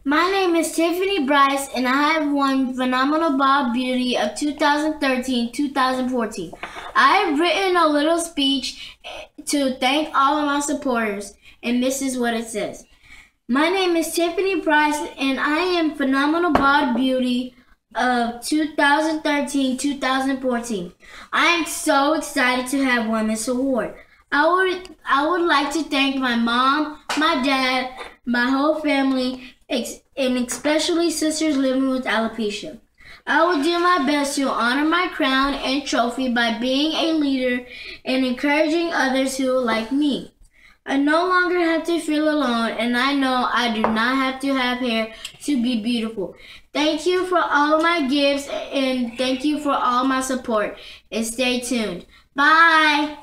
My name is Tiffany Bryce, and I have won Phenomenal Bob Beauty of 2013-2014. I have written a little speech to thank all of my supporters, and this is what it says. My name is Tiffany Bryce, and I am Phenomenal Bob Beauty of 2013-2014. I am so excited to have won this award. I would like to thank my mom, my dad, my whole family, and especially sisters living with alopecia. I will do my best to honor my crown and trophy by being a leader and encouraging others who are like me. I no longer have to feel alone, and I know I do not have to have hair to be beautiful. Thank you for all of my gifts, and thank you for all my support. And stay tuned. Bye!